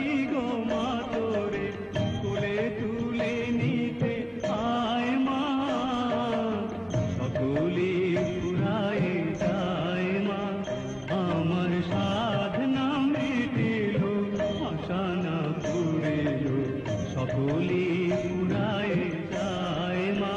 ভালোবাসি গো মা তোরে, কোলে তুলে নিতে আয় মা, সকলে পুরায় যায় মা। আমার সাধনা মেটেল, আশা না পুরেল, সকলে পুরায় যায় মা।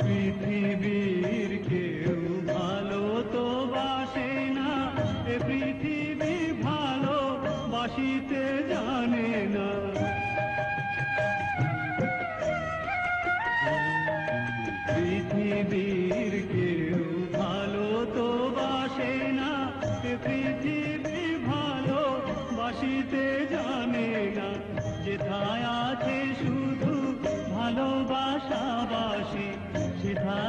পৃথিবীর কেউ ভালো তো বাসে না, এ পৃথিবী ভালো বাসিতে জানে না। পৃথিবীর কেউ ভালো তো বাসে না, এ পৃথিবী ভালো বাসিতে জানে না। যেথায় আছে শুধু ভালোবাসাবাসী, সেথা